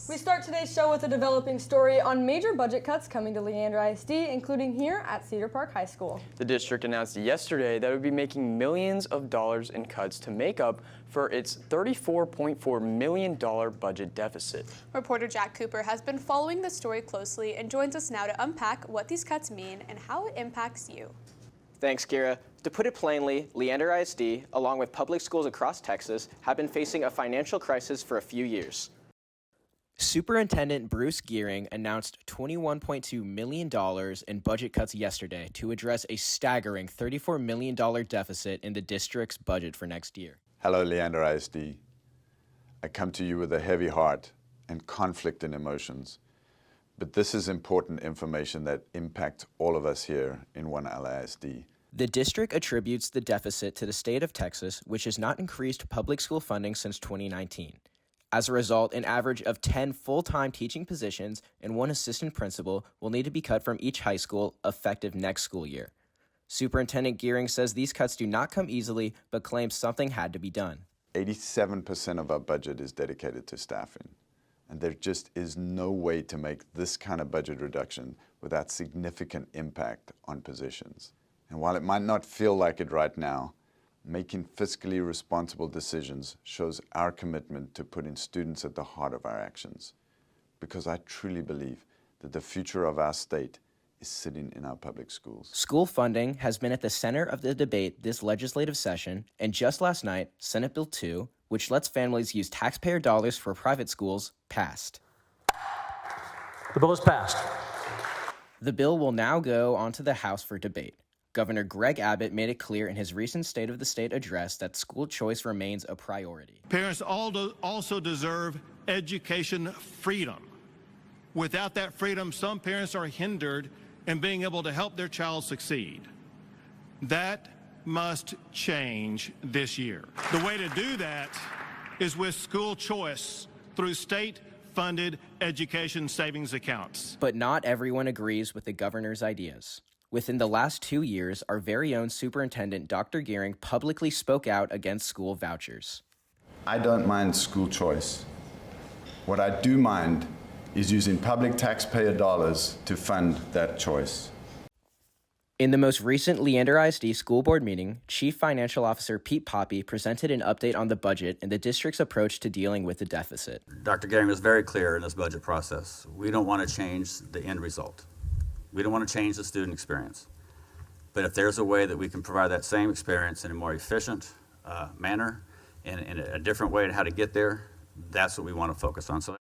News. We start today's show with a developing story on major budget cuts coming to Leander ISD, including here at Cedar Park High School. The district announced yesterday that it would be making millions of dollars in cuts to make up for its $34.4 million budget deficit. Reporter Jack Cooper has been following the story closely and joins us now to unpack what these cuts mean and how it impacts you. Thanks, Kira. To put it plainly, Leander ISD, along with public schools across Texas, have been facing a financial crisis for a few years. Superintendent Bruce Gearing announced $21.2 million in budget cuts yesterday to address a staggering $34 million deficit in the district's budget for next year. Hello, Leander ISD. I come to you with a heavy heart and conflict in emotions. But this is important information that impacts all of us here in one LISD. The district attributes the deficit to the state of Texas, which has not increased public school funding since 2019. As a result, an average of 10 full-time teaching positions and 1 assistant principal will need to be cut from each high school effective next school year. Superintendent Gearing says these cuts do not come easily, but claims something had to be done. 87% of our budget is dedicated to staffing, and there just is no way to make this kind of budget reduction without significant impact on positions. And while it might not feel like it right now, making fiscally responsible decisions shows our commitment to putting students at the heart of our actions. Because I truly believe that the future of our state is sitting in our public schools. School funding has been at the center of the debate this legislative session, and just last night, Senate Bill 2, which lets families use taxpayer dollars for private schools, passed. The bill is passed. The bill will now go onto the House for debate. Governor Greg Abbott made it clear in his recent State of the State address that school choice remains a priority. Parents also deserve education freedom. Without that freedom, some parents are hindered in being able to help their child succeed. That must change this year. The way to do that is with school choice through state-funded education savings accounts. But not everyone agrees with the governor's ideas. Within the last 2 years, our very own superintendent, Dr. Gearing, publicly spoke out against school vouchers. I don't mind school choice. What I do mind is using public taxpayer dollars to fund that choice. In the most recent Leander ISD school board meeting, Chief Financial Officer Pete Poppy presented an update on the budget and the district's approach to dealing with the deficit. Dr. Gearing was very clear in this budget process. We don't want to change the end result. We don't want to change the student experience. But if there's a way that we can provide that same experience in a more efficient manner, and in a different way to how to get there, that's what we want to focus on. So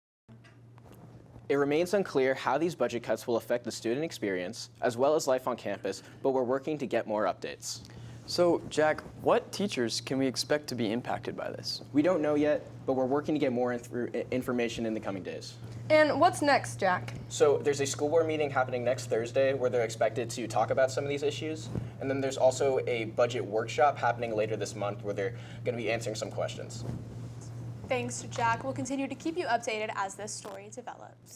it remains unclear how these budget cuts will affect the student experience, as well as life on campus, but we're working to get more updates. So, Jack, what teachers can we expect to be impacted by this? We don't know yet, but we're working to get more information in the coming days. And what's next, Jack? So there's a school board meeting happening next Thursday where they're expected to talk about some of these issues. And then there's also a budget workshop happening later this month where they're going to be answering some questions. Thanks, Jack. We'll continue to keep you updated as this story develops.